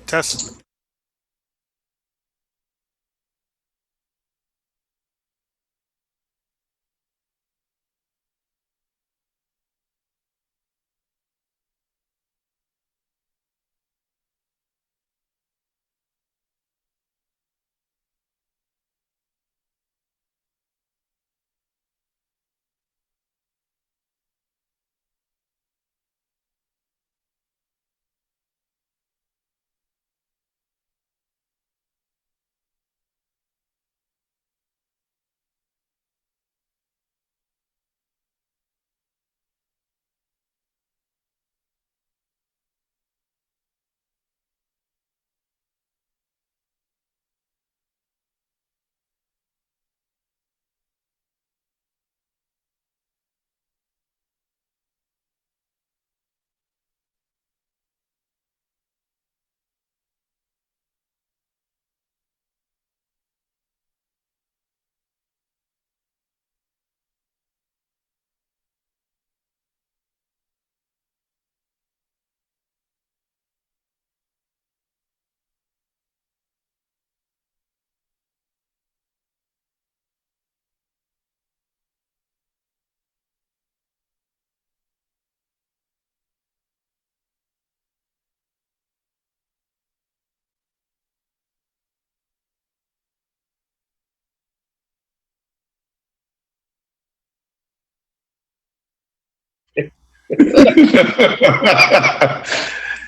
Test.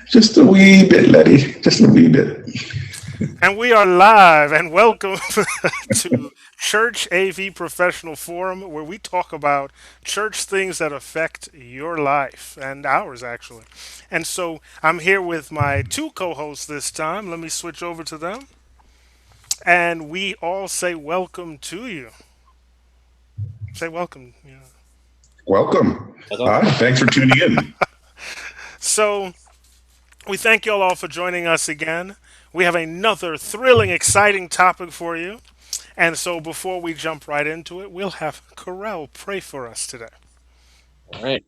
Just a wee bit, Letty. Just a wee bit. And we are live, and welcome to Church AV Professional Forum, where we talk about church things that affect your life and ours, actually. And so I'm here with my two co hosts this time. Let me switch over to them. And we all say welcome to you. Say welcome. Yeah. Welcome. Welcome. Hi. Thanks for tuning in. So we thank you all for joining us again. We have another thrilling, exciting topic for you. And so before we jump right into it, we'll have Karel pray for us today. All right.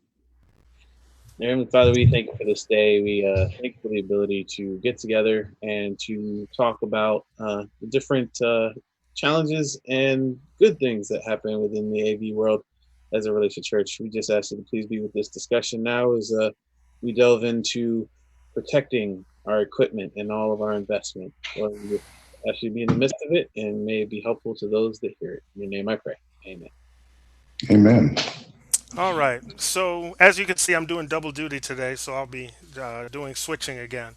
Dear Heavenly Father, we thank you for this day. We thank you for the ability to get together and to talk about the different challenges and good things that happen within the AV world as it relates to church. We just ask you to please be with this discussion now as we delve into protecting our equipment and all of our investment. Lord, we just ask you to be in the midst of it and may it be helpful to those that hear it. In your name I pray. Amen. Amen. All right. So, as you can see, I'm doing double duty today, so I'll be doing switching again.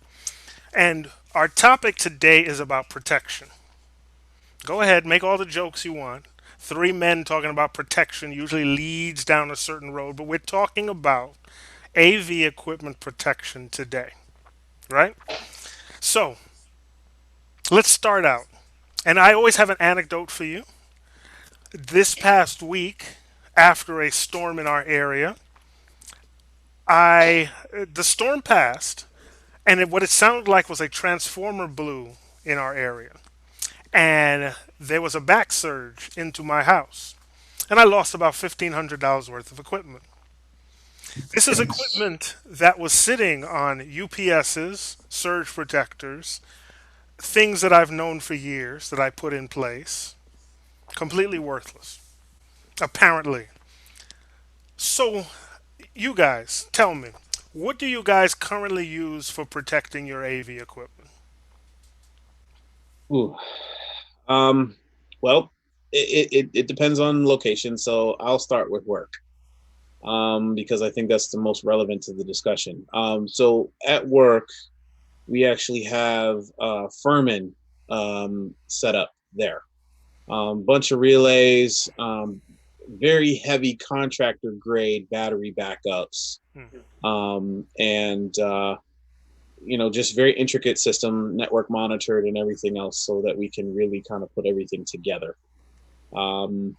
And our topic today is about protection. Go ahead, make all the jokes you want. Three men talking about protection usually leads down a certain road, but we're talking about AV equipment protection today, right? So, let's start out. And I always have an anecdote for you. This past week, after a storm in our area, the storm passed, and what it sounded like was a transformer blew in our area, and there was a back surge into my house, and I lost about $1,500 worth of equipment. This is Goodness. equipment that was sitting on UPSs, surge protectors, things that I've known for years that I put in place, completely worthless, apparently. So, you guys, tell me, what do you guys currently use for protecting your AV equipment? Ooh. Um, well, it depends on location. So I'll start with work because I think that's the most relevant to the discussion. So at work, we actually have Furman set up there. Bunch of relays, very heavy contractor grade battery backups, Hmm. and just very intricate system, network monitored, and everything else, so that we can really kind of put everything together. Um,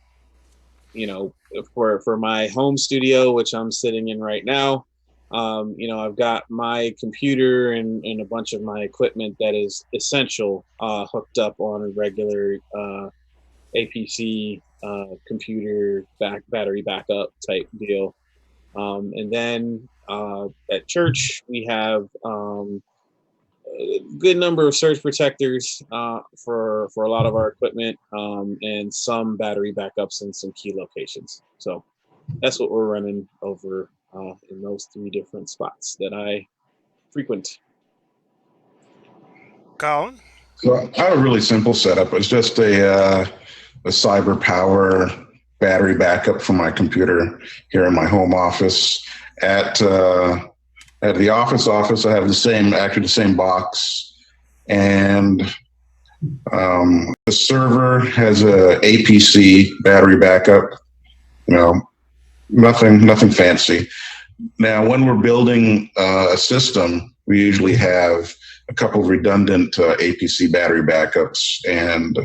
you know, for my home studio, which I'm sitting in right now, I've got my computer and a bunch of my equipment that is essential hooked up on a regular APC computer battery backup type deal. And then at church, we have good number of surge protectors for a lot of our equipment, and some battery backups in some key locations. So that's what we're running over in those 3 different spots that I frequent. Colin? So I have a really simple setup. It's just a cyber power battery backup for my computer here in my home office. At the office, I have the same box, and the server has a APC battery backup. You know, nothing fancy. Now, when we're building a system, we usually have a couple of redundant APC battery backups and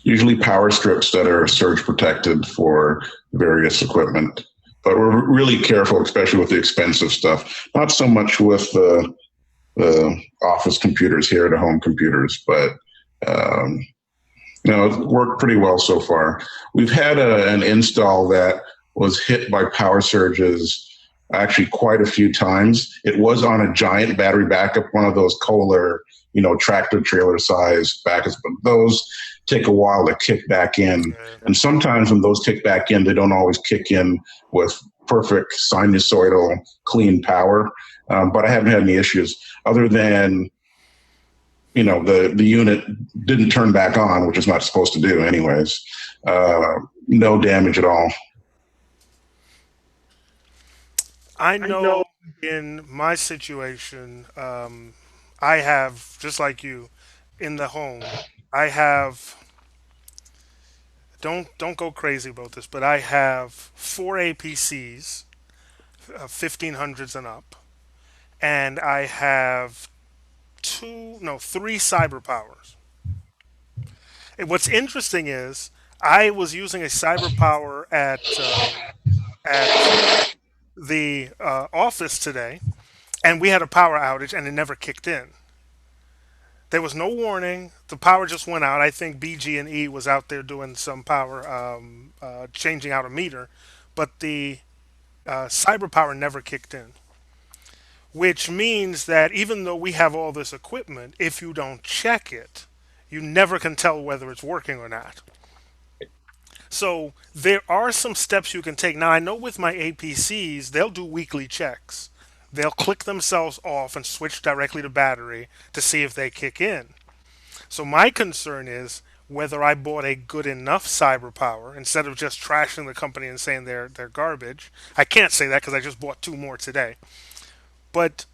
usually power strips that are surge protected for various equipment. But we're really careful, especially with the expensive stuff. Not so much with the office computers here, the home computers, but it's worked pretty well so far. We've had an install that was hit by power surges actually quite a few times. It was on a giant battery backup, one of those Kohler, tractor trailer size backups, but those take a while to kick back in. And sometimes when those kick back in, they don't always kick in with perfect sinusoidal clean power. But I haven't had any issues other than, the unit didn't turn back on, which is not supposed to do anyways. No damage at all. I know in my situation, I have, just like you, in the home, I have, don't go crazy about this, but I have 4 APCs, 1500s and up, and I have 3 cyber powers. And what's interesting is I was using a cyber power at the office today, and we had a power outage, and it never kicked in. There was no warning. The power just went out. I think BG&E was out there doing some power, changing out a meter, but the cyber power never kicked in. Which means that even though we have all this equipment, if you don't check it, you never can tell whether it's working or not. So there are some steps you can take. Now, I know with my APCs, they'll do weekly checks. They'll click themselves off and switch directly to battery to see if they kick in. So my concern is whether I bought a good enough cyber power instead of just trashing the company and saying they're garbage. I can't say that because I just bought 2 more today. But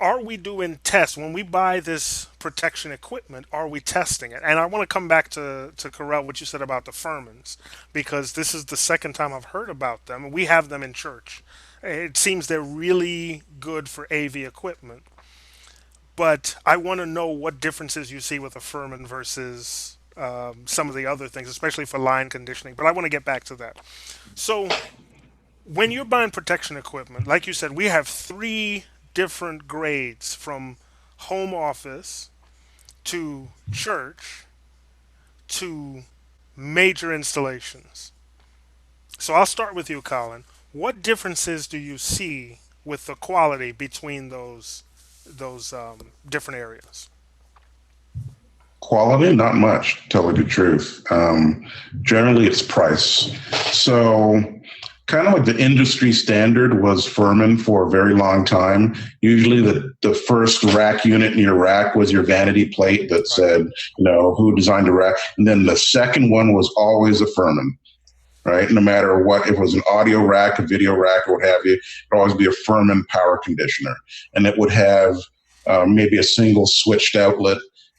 are we doing tests when we buy this protection equipment? Are we testing it? And I want to come back to Karel, what you said about the Furmans, because this is the second time I've heard about them. We have them in church. It seems they're really good for AV equipment, but I want to know what differences you see with a Furman versus some of the other things, especially for line conditioning. But I want to get back to that. So when you're buying protection equipment, like you said, we have 3 different grades from home office to church to major installations. So I'll start with you, Colin. What differences do you see with the quality between those different areas? Quality, not much, to tell you the truth. Generally, it's price. So kind of like the industry standard was Furman for a very long time. Usually the first rack unit in your rack was your vanity plate that said, who designed a rack. And then the second one was always a Furman, right? No matter what, if it was an audio rack, a video rack, or what have you, it would always be a Furman power conditioner. And it would have maybe a single switched outlet,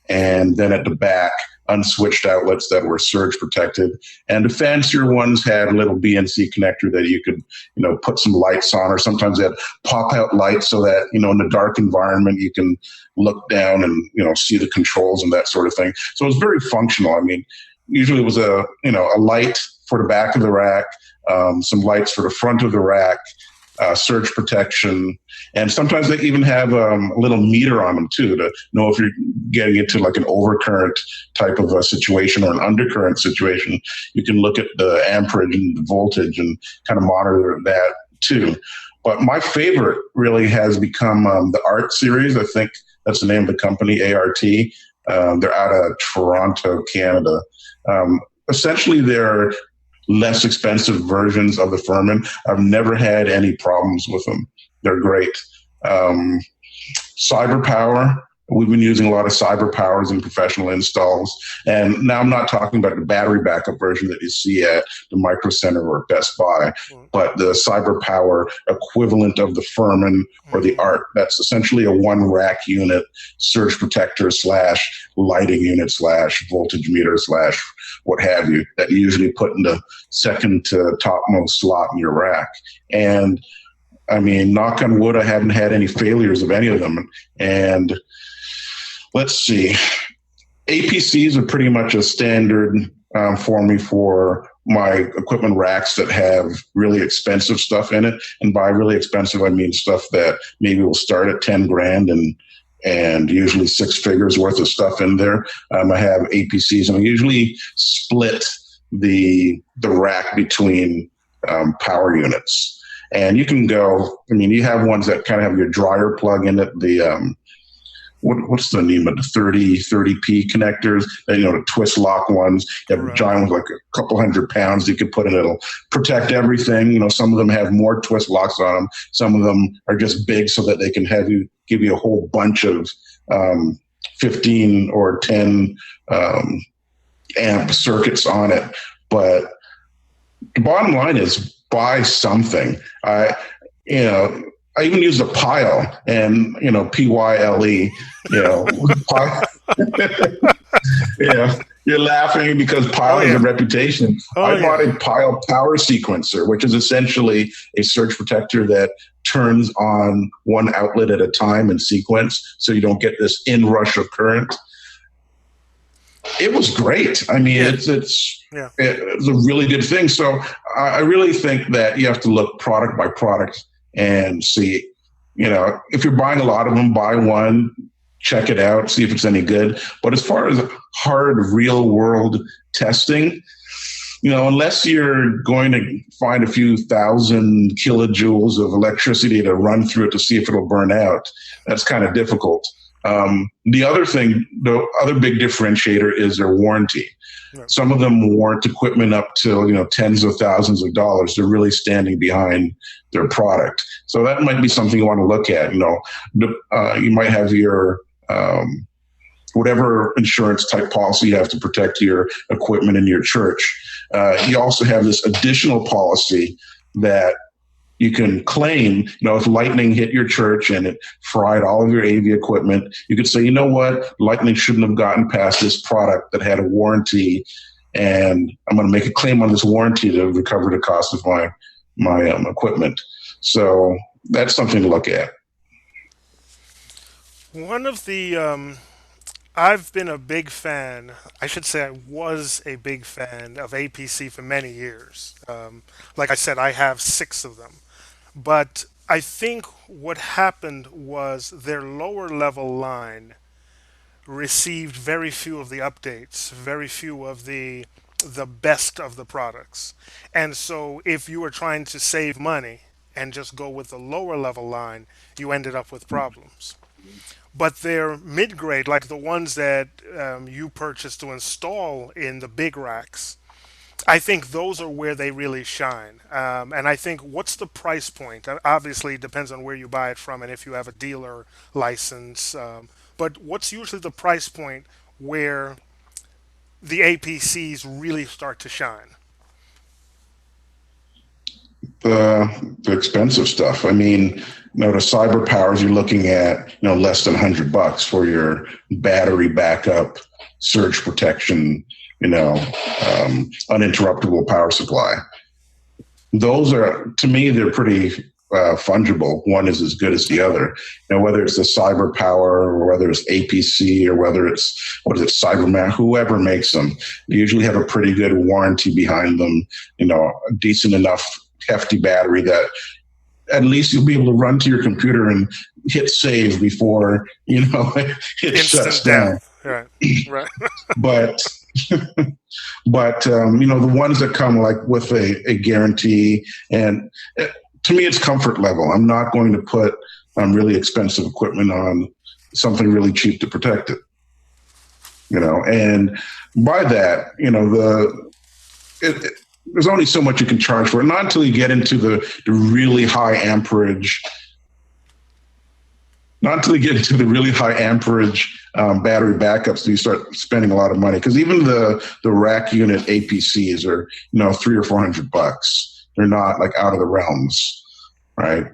and then at the back, unswitched outlets that were surge protected. And the fancier ones had a little BNC connector that you could, put some lights on, or sometimes they had pop-out lights so that, in the dark environment, you can look down and, see the controls and that sort of thing. So it was very functional. I mean, usually it was a light for the back of the rack, some lights for the front of the rack, surge protection, and sometimes they even have a little meter on them too to know if you're getting into like an overcurrent type of a situation or an undercurrent situation. You can look at the amperage and the voltage and kind of monitor that too. But my favorite really has become the Art series. I think that's the name of the company, ART. They're out of Toronto, Canada. Essentially, they're less expensive versions of the Furman. I've never had any problems with them. They're great. Um, Cyber Power. We've been using a lot of cyber powers in professional installs. And now I'm not talking about the battery backup version that you see at the Micro Center or Best Buy, but the cyber power equivalent of the Furman or the Mm-hmm. ART. That's essentially a one rack unit, surge protector slash lighting unit slash voltage meter slash what have you, that you usually put in the second to topmost slot in your rack. And I mean, knock on wood, I haven't had any failures of any of them. And let's see, APCs are pretty much a standard for me for my equipment racks that have really expensive stuff in it. And by really expensive, I mean stuff that maybe will start at 10 grand and usually six figures worth of stuff in there. I have APCs, and I usually split the rack between power units. And you can go, I mean, you have ones that kind of have your dryer plug in it, the what's the name of the 30p connectors, the twist lock ones. You have Right. giant ones like a couple 100 pounds you can put in. It'll protect everything. Some of them have more twist locks on them. Some of them are just big so that they can give you a whole bunch of 15 or 10 amp circuits on it. But the bottom line is buy something. I even use a pile, and PYLE. Pile. You're laughing because Pile has a reputation. I bought a Pile power sequencer, which is essentially a surge protector that turns on one outlet at a time in sequence, so you don't get this inrush of current. It was great. I mean, it's a really good thing. So I really think that you have to look product by product and see, if you're buying a lot of them, buy one, check it out, see if it's any good. But as far as hard real world testing, unless you're going to find a few thousand kilojoules of electricity to run through it to see if it'll burn out, that's kind of difficult. The other big differentiator is their warranty. Right. Some of them warrant equipment up to tens of thousands of dollars. They're really standing behind their product. So that might be something you want to look at. You might have your whatever insurance type policy you have to protect your equipment in your church. You also have this additional policy that you can claim, if lightning hit your church and it fried all of your AV equipment, you could say, you know what, lightning shouldn't have gotten past this product that had a warranty, and I'm going to make a claim on this warranty to recover the cost of my equipment. So that's something to look at. One of the I've been a big fan. I should say I was a big fan of APC for many years. Like I said, I have 6 of them. But I think what happened was their lower level line received very few of the updates, very few of the best of the products. And so if you were trying to save money and just go with the lower level line, you ended up with problems. But their mid grade, like the ones that you purchased to install in the big racks, I think those are where they really shine. And I think what's the price point? Obviously, it depends on where you buy it from and if you have a dealer license. But what's usually the price point where the APCs really start to shine? The expensive stuff. I mean, the cyber powers, you're looking at less than $100 for your battery backup, surge protection, uninterruptible power supply. Those are, to me, they're pretty fungible. One is as good as the other. Whether it's the cyber power or whether it's APC or whether it's, CyberMan, whoever makes them, they usually have a pretty good warranty behind them, a decent enough hefty battery that at least you'll be able to run to your computer and hit save before, it shuts down. Right. Right. But the ones that come like with a guarantee, and to me, it's comfort level. I'm not going to put really expensive equipment on something really cheap to protect it. And by that, there's only so much you can charge for it. Not until you get into the really high amperage not until you get into the really high amperage battery backups do you start spending a lot of money. Because even the rack unit APCs are $300 or $400. They're not like out of the realms, right?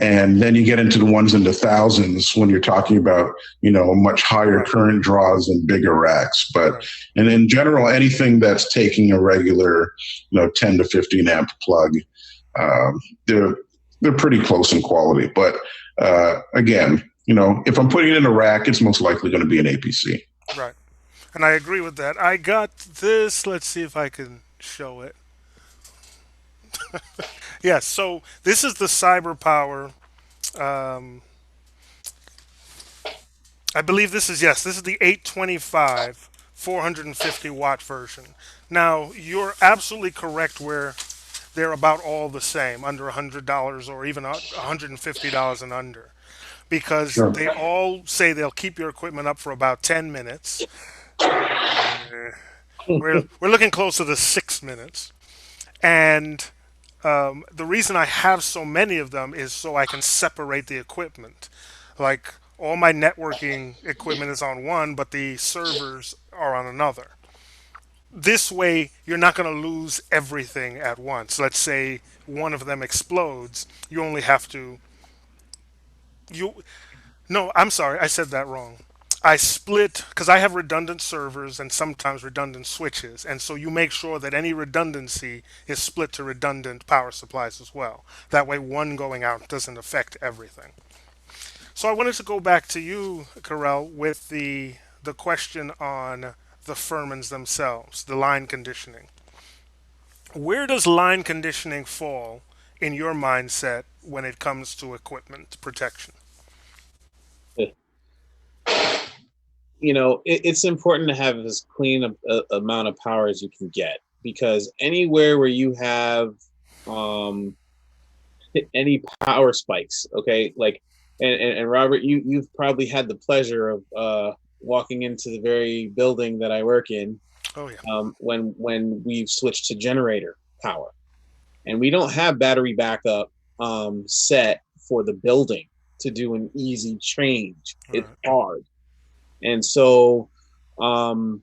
And then you get into the ones in the thousands when you're talking about much higher Right. current draws and bigger racks. But Right. and in general, anything that's taking a regular 10 to 15 amp plug, um, they're they're pretty close in quality. But again, if I'm putting it in a rack, it's most likely going to be an APC. Right. And I agree with that. I got this. Let's see if I can show it. Yes. So this is the Cyber Power. Um, I believe this is, yes. This is the 825 450-watt version. Now you're absolutely correct where they're about all the same, under $100 or even $150 and under, because Sure. they all say they'll keep your equipment up for about 10 minutes. We're looking closer to 6 minutes, and the reason I have so many of them is so I can separate the equipment. Like all my networking equipment is on one, but the servers are on another. This way, you're not going to lose everything at once. Let's say one of them explodes, you only have to you no, I'm sorry, I said that wrong. I split because I have redundant servers and sometimes redundant switches, and so you make sure that any redundancy is split to redundant power supplies as well. That way, one going out doesn't affect everything. So I wanted to go back to you, Karel, with the question on the Furmans themselves, the line conditioning. Where does line conditioning fall in your mindset when it comes to equipment protection? It's important to have as clean a amount of power as you can get, because anywhere where you have um, any power spikes, okay, like, and Robert, you've probably had the pleasure of walking into the very building that I work in, Oh yeah. when we've switched to generator power, and we don't have battery backup set for the building to do an easy change. All It's right. hard. And so, um,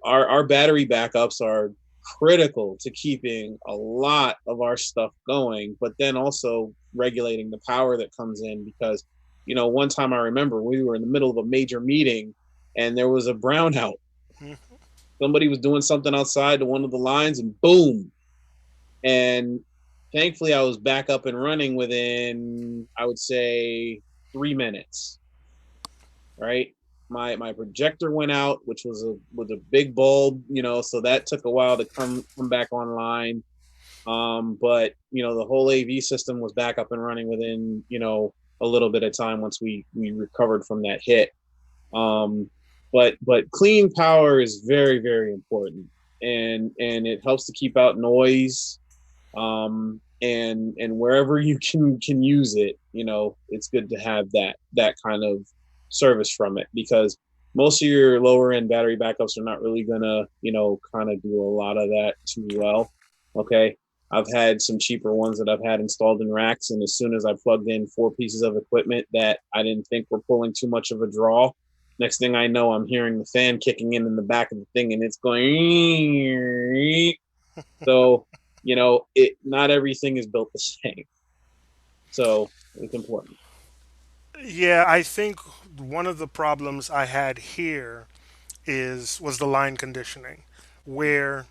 our battery backups are critical to keeping a lot of our stuff going, but then also regulating the power that comes in. Because, one time I remember we were in the middle of a major meeting and there was a brownout. Mhm. Somebody was doing something outside to one of the lines, and boom. And thankfully, I was back up and running within, I would say, 3 minutes. Right. My projector went out, which was a big bulb, so that took a while to come back online. But the whole AV system was back up and running within a little bit of time once we recovered from that hit. Um, but clean power is very, very important, and it helps to keep out noise. And wherever you can use it, it's good to have that kind of service from it, because most of your lower end battery backups are not really gonna kind of do a lot of that too well. Okay, I've had some cheaper ones that I've had installed in racks, and as soon as I plugged in 4 pieces of equipment that I didn't think were pulling too much of a draw, next thing I know, I'm hearing the fan kicking in the back of the thing, and it's going. So, it not everything is built the same. So it's important. Yeah, I think one of the problems I had here is was the line conditioning, where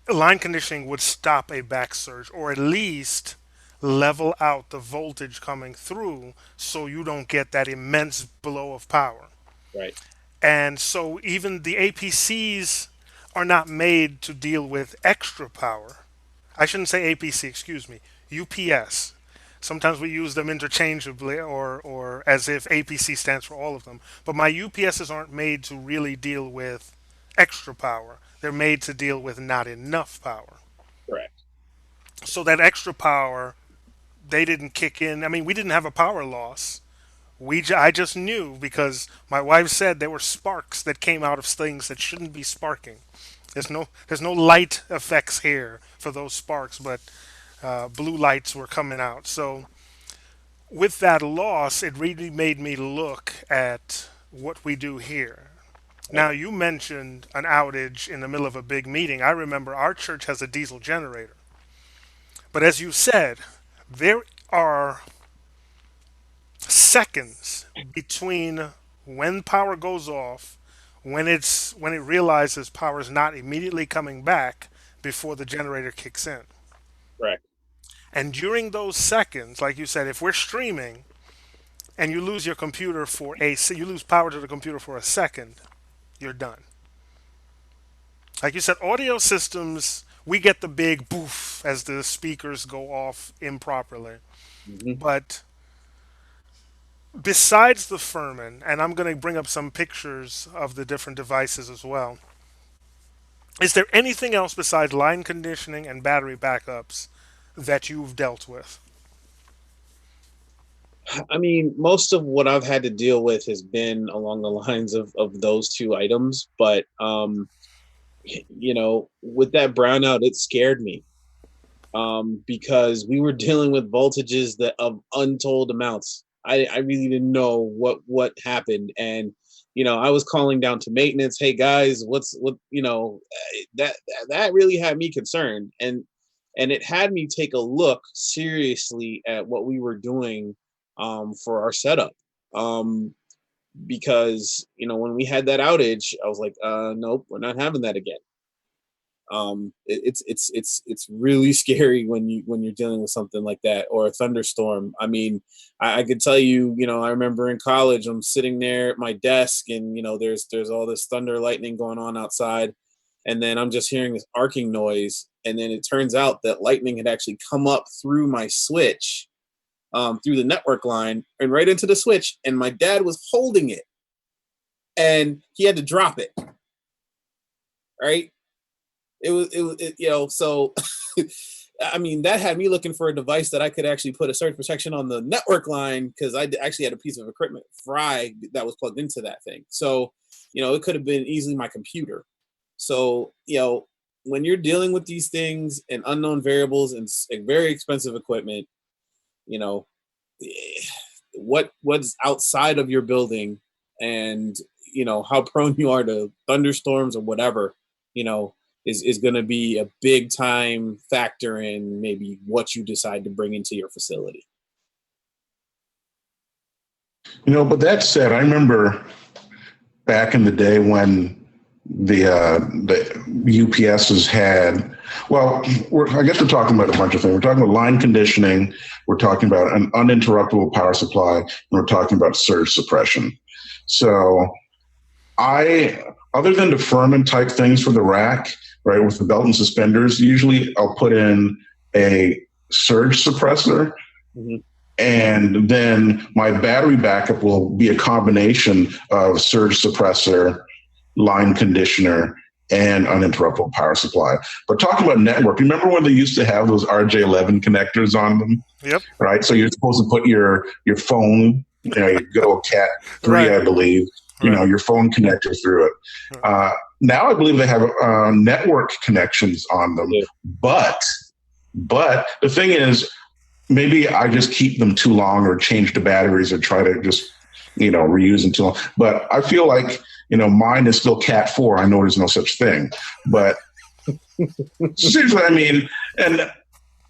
line conditioning would stop a back surge or at least level out the voltage coming through so you don't get that immense blow of power. Right. And so even the APCs are not made to deal with extra power. I shouldn't say APC, excuse me, UPS. Sometimes we use them interchangeably or as if APC stands for all of them. But my UPSs aren't made to really deal with extra power. They're made to deal with not enough power. Correct. So that extra power, they didn't kick in. I mean, we didn't have a power loss. I just knew because my wife said there were sparks that came out of things that shouldn't be sparking. There's no light effects here for those sparks, but blue lights were coming out. So with that loss, it really made me look at what we do here. Right. Now, you mentioned an outage in the middle of a big meeting. I remember our church has a diesel generator. But as you said, there are seconds between when power goes off, when it realizes power is not immediately coming back before the generator kicks in. Correct. And during those seconds, like you said, if we're streaming and you lose power to the computer for a second, you're done. Like you said, audio systems, we get the big boof as the speakers go off improperly. Hmm. But besides the Furman, and I'm going to bring up some pictures of the different devices as well, is there anything else besides line conditioning and battery backups that you've dealt with? I mean, most of what I've had to deal with has been along the lines of those two items, but with that brownout, it scared me because we were dealing with voltages that of untold amounts. I really didn't know what happened, and I was calling down to maintenance. Hey guys, that really had me concerned, and it had me take a look seriously at what we were doing for our setup. Um, because when we had that outage, I was like, nope, we're not having that again. It's really scary when you're dealing with something like that or a thunderstorm. I mean, I could tell you, I remember in college, I'm sitting there at my desk, and there's all this thunder lightning going on outside, and then I'm just hearing this arcing noise, and then it turns out that lightning had actually come up through my switch, through the network line and right into the switch, and my dad was holding it, and he had to drop it. Right? So I mean, that had me looking for a device that I could actually put a surge protection on the network line, because actually had a piece of equipment fry that was plugged into that thing. So it could have been easily my computer. So when you're dealing with these things and unknown variables and very expensive equipment, you know what's outside of your building, and how prone you are to thunderstorms or whatever, you know is going to be a big time factor in maybe what you decide to bring into your facility. But that said, I remember back in the day when the UPSs had, well, I guess we're talking about a bunch of things. We're talking about line conditioning, we're talking about an uninterruptible power supply, and we're talking about surge suppression. So I, other than the Furman type things for the rack, right, with the belt and suspenders, usually I'll put in a surge suppressor, Mm-hmm. and then my battery backup will be a combination of surge suppressor, line conditioner, and uninterruptible power supply. But talking about network, remember when they used to have those RJ11 connectors on them, Yep. right? So you're supposed to put your phone, your good old Cat 3, Right. I believe, Right. your phone connector through it. Right. Now I believe they have network connections on them, Yeah. but the thing is, maybe I just keep them too long or change the batteries or try to just, reuse them too long. But I feel like, mine is still Cat 4. I know there's no such thing. But seriously, I mean, and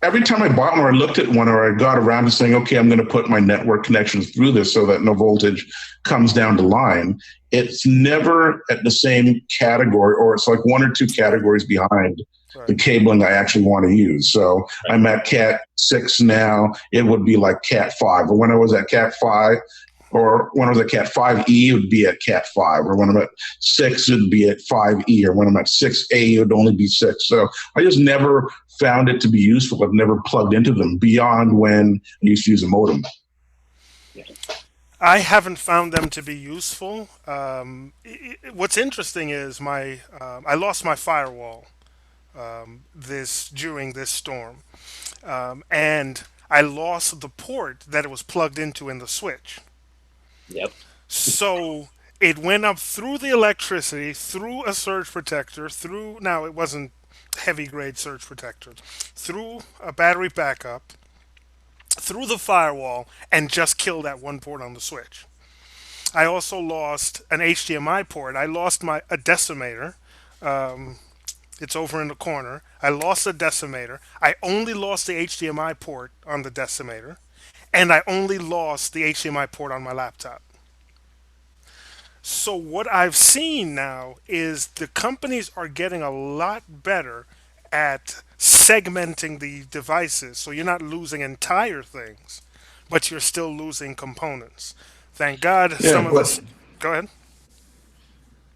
every time I bought one or I looked at one or I got around to saying, okay, I'm going to put my network connections through this so that no voltage comes down the line, it's never at the same category, or it's like one or two categories behind the Right. cabling I actually want to use. So Right. I'm at Cat 6 now. It would be like Cat 5. Or when I was at Cat 5, or when I was at Cat 5E, it would be at Cat 5. Or when I'm at 6, it would be at 5E. Or when I'm at 6A, it would only be 6. So I just never found it to be useful. I've never plugged into them beyond when I used to use a modem. Yeah. I haven't found them to be useful. What's interesting is I lost my firewall this during this storm, and I lost the port that it was plugged into in the switch. Yep. So it went up through the electricity, through a surge protector, through, now it wasn't heavy grade surge protector, through a battery backup, through the firewall, and just killed that one port on the switch. I also lost an HDMI port. I lost my a decimator. It's over in the corner. I lost a decimator. I only lost the HDMI port on the decimator, and I only lost the HDMI port on my laptop. So what I've seen now is the companies are getting a lot better at segmenting the devices, so you're not losing entire things, but you're still losing components. Thank God Yeah, some of but this. Go ahead.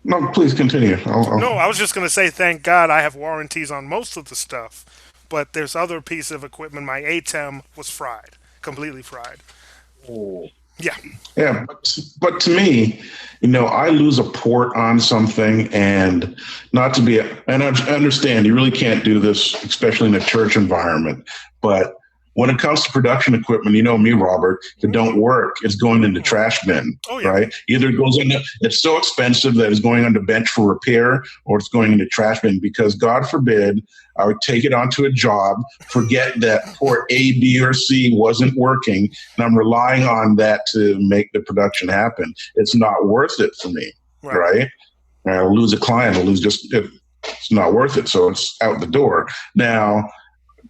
no, please continue. No, I was just going to say thank God I have warranties on most of the stuff, but there's other piece of equipment. My ATEM was fried, completely fried. Oh. Yeah. Yeah, but to me, I lose a port on something, and not to be, and I understand you really can't do this, especially in a church environment. But when it comes to production equipment, you know me, Robert, if it don't work, it's going in the trash bin, Oh yeah. right? Either it goes into, it's so expensive that it's going on the bench for repair, or it's going in the trash bin, because God forbid I would take it onto a job, forget that port A, B, or C wasn't working, and I'm relying on that to make the production happen. It's not worth it for me, Right. right? I'll lose a client, I'll lose it's not worth it. So it's out the door. Now,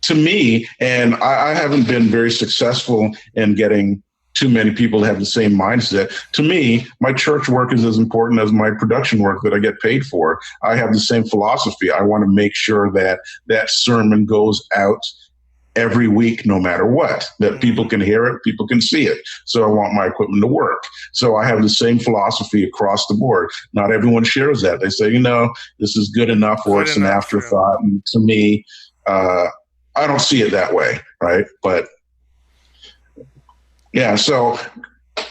to me, and I haven't been very successful in getting too many people to have the same mindset. To me, my church work is as important as my production work that I get paid for. I have the same philosophy. I want to make sure that that sermon goes out every week, no matter what, that people can hear it, people can see it. So I want my equipment to work. So I have the same philosophy across the board. Not everyone shares that. They say, this is good enough, or Good it's an enough. Yeah. afterthought. And to me, I don't see it that way, right? But yeah, so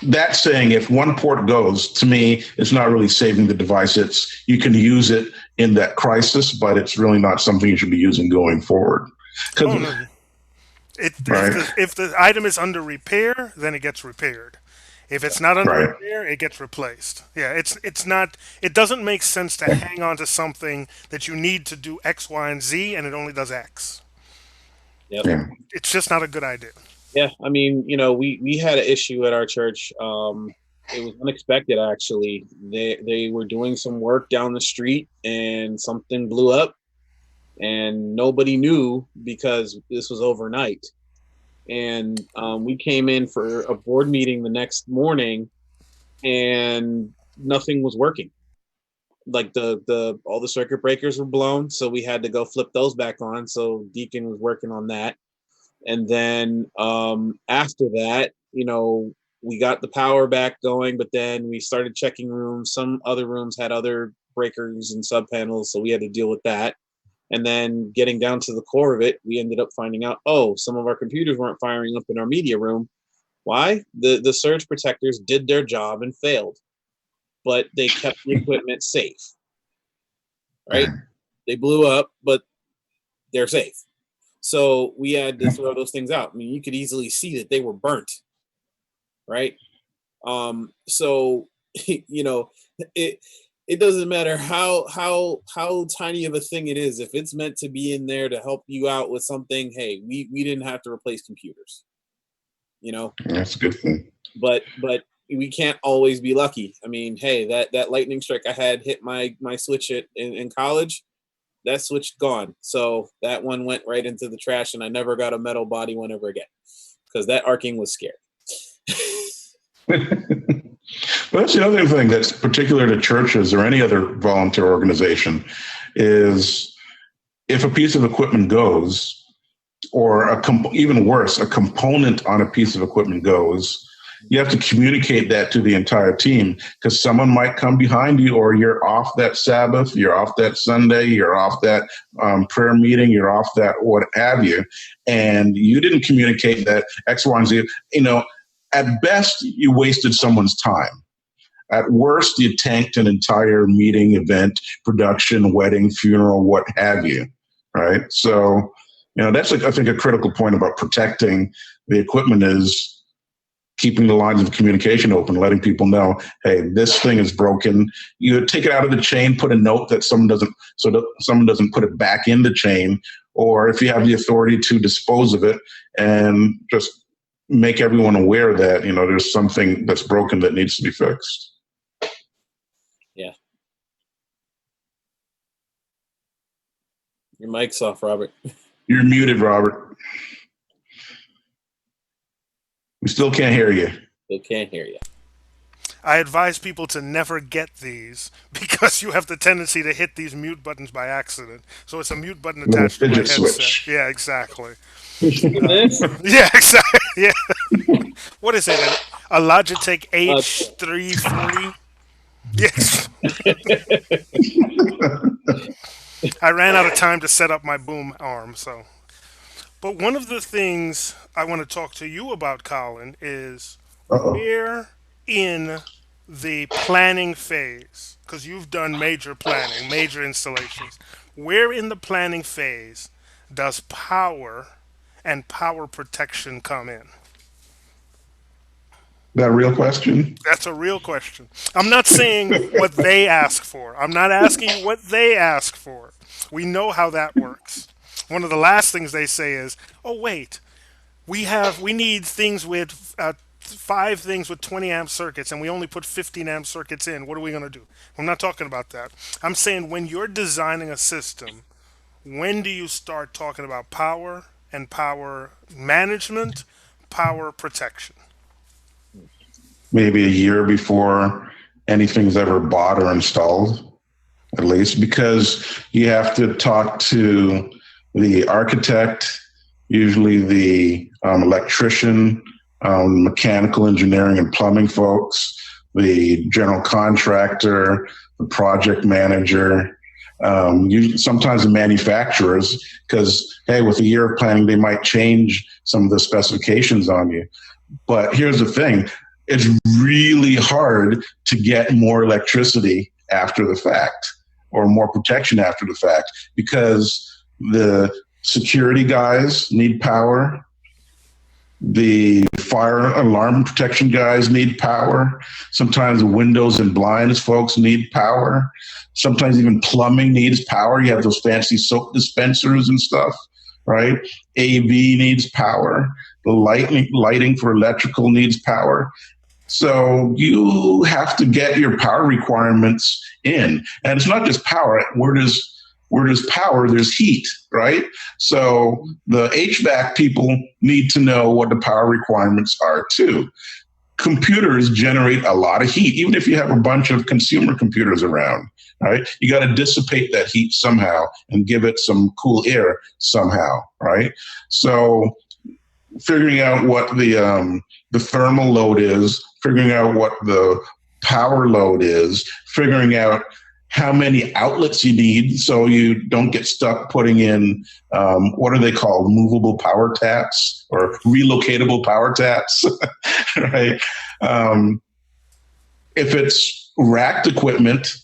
that saying, if one port goes, to me, it's not really saving the device. You can use it in that crisis, but it's really not something you should be using going forward. Oh Because no. right, If the item is under repair, then it gets repaired. If it's not under right, repair, it gets replaced. Yeah, it's not. It doesn't make sense to hang on to something that you need to do X, Y, and Z, and it only does X. Yep. yeah, It's just not a good idea. Yeah. I mean, we had an issue at our church. It was unexpected, actually. They were doing some work down the street, and something blew up, and nobody knew because this was overnight. And we came in for a board meeting the next morning, and nothing was working. Like the all the circuit breakers were blown, so we had to go flip those back on. So Deacon was working on that, and then after that, we got the power back going, but then we started checking rooms. Some other rooms had other breakers and sub panels, so we had to deal with that. And then getting down to the core of it, we ended up finding out, some of our computers weren't firing up in our media room. Why? The surge protectors did their job and failed, but they kept the equipment safe, right? They blew up, but they're safe. So we had to throw those things out. I mean, you could easily see that they were burnt, right? So it doesn't matter how tiny of a thing it is. If it's meant to be in there to help you out with something, hey, we didn't have to replace computers, that's a good thing. but we can't always be lucky. I mean, hey, that lightning strike I had hit my switch in college. That switch gone. So that one went right into the trash, and I never got a metal body one ever again because that arcing was scary. Well, that's the other thing that's particular to churches or any other volunteer organization is if a piece of equipment goes, or even worse, a component on a piece of equipment goes, you have to communicate that to the entire team, because someone might come behind you, or you're off that Sabbath, you're off that Sunday, you're off that prayer meeting, you're off that what have you, and you didn't communicate that X, Y, and Z. At best, you wasted someone's time. At worst, you tanked an entire meeting, event, production, wedding, funeral, what have you. right? So, that's I think a critical point about protecting the equipment is keeping the lines of communication open, letting people know, hey, this thing is broken. You take it out of the chain, put a note that someone doesn't put it back in the chain, or if you have the authority to dispose of it, and just make everyone aware that there's something that's broken that needs to be fixed. Yeah. Your mic's off, Robert. You're muted, Robert. We still can't hear you. Still can't hear you. I advise people to never get these because you have the tendency to hit these mute buttons by accident. So it's a mute button Little attached to my fidget headset. switch. Yeah, exactly. This? Yeah, exactly. Yeah. What is it? A Logitech H340? Yes. I ran out of time to set up my boom arm, so. But one of the things I want to talk to you about, Colin, is Uh-oh. where in the planning phase, because you've done major planning, major installations, where in the planning phase does power and power protection come in? That a real question? That's a real question. I'm not saying what they ask for. I'm not asking you what they ask for. We know how that works. One of the last things they say is, "Oh wait, we need things with 5 things with 20 amp circuits, and we only put 15 amp circuits in. What are we going to do?" I'm not talking about that. I'm saying when you're designing a system, when do you start talking about power and power management, power protection? Maybe a year before anything's ever bought or installed, at least, because you have to talk to the architect, usually the electrician, mechanical engineering and plumbing folks, the general contractor, the project manager, usually sometimes the manufacturers, because, hey, with a year of planning, they might change some of the specifications on you. But here's the thing. It's really hard to get more electricity after the fact or more protection after the fact because the security guys need power. The fire alarm protection guys need power. Sometimes windows and blinds folks need power. Sometimes even plumbing needs power. You have those fancy soap dispensers and stuff, right? AV needs power. The lighting for electrical needs power. So you have to get your power requirements in. And it's not just power. Where there's power, there's heat, right? So the HVAC people need to know what the power requirements are too. Computers generate a lot of heat, even if you have a bunch of consumer computers around, right? You got to dissipate that heat somehow and give it some cool air somehow, right? So figuring out what the thermal load is, figuring out what the power load is, figuring out how many outlets you need so you don't get stuck putting in, what are they called, movable power taps or relocatable power taps, right? If it's racked equipment,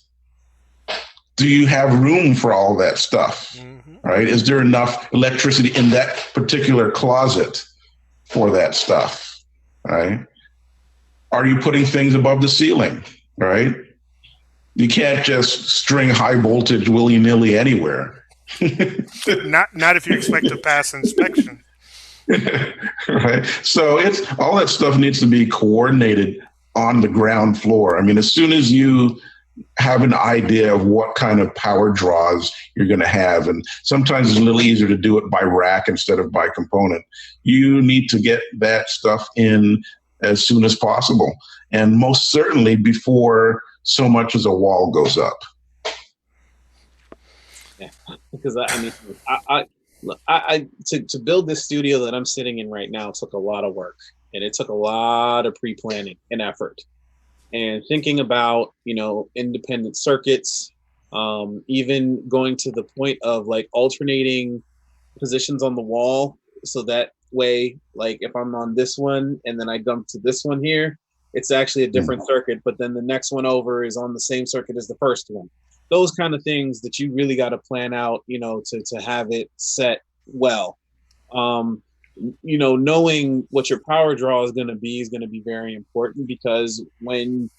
do you have room for all that stuff, right? Is there enough electricity in that particular closet for that stuff, right? Are you putting things above the ceiling, right? You can't just string high voltage willy-nilly anywhere. Not if you expect to pass inspection. Right? So it's all that stuff needs to be coordinated on the ground floor. I mean, as soon as you have an idea of what kind of power draws you're going to have, and sometimes it's a little easier to do it by rack instead of by component, you need to get that stuff in as soon as possible, and most certainly before so much as a wall goes up. Yeah, because I mean, to build this studio that I'm sitting in right now took a lot of work, and it took a lot of pre-planning and effort, and thinking about independent circuits, even going to the point of like alternating positions on the wall so that way, like if I'm on this one and then I jump to this one here, it's actually a different circuit, but then the next one over is on the same circuit as the first one. those kind of things that you really got to plan out, to have it set well. Um, knowing what your power draw is going to be very important, because when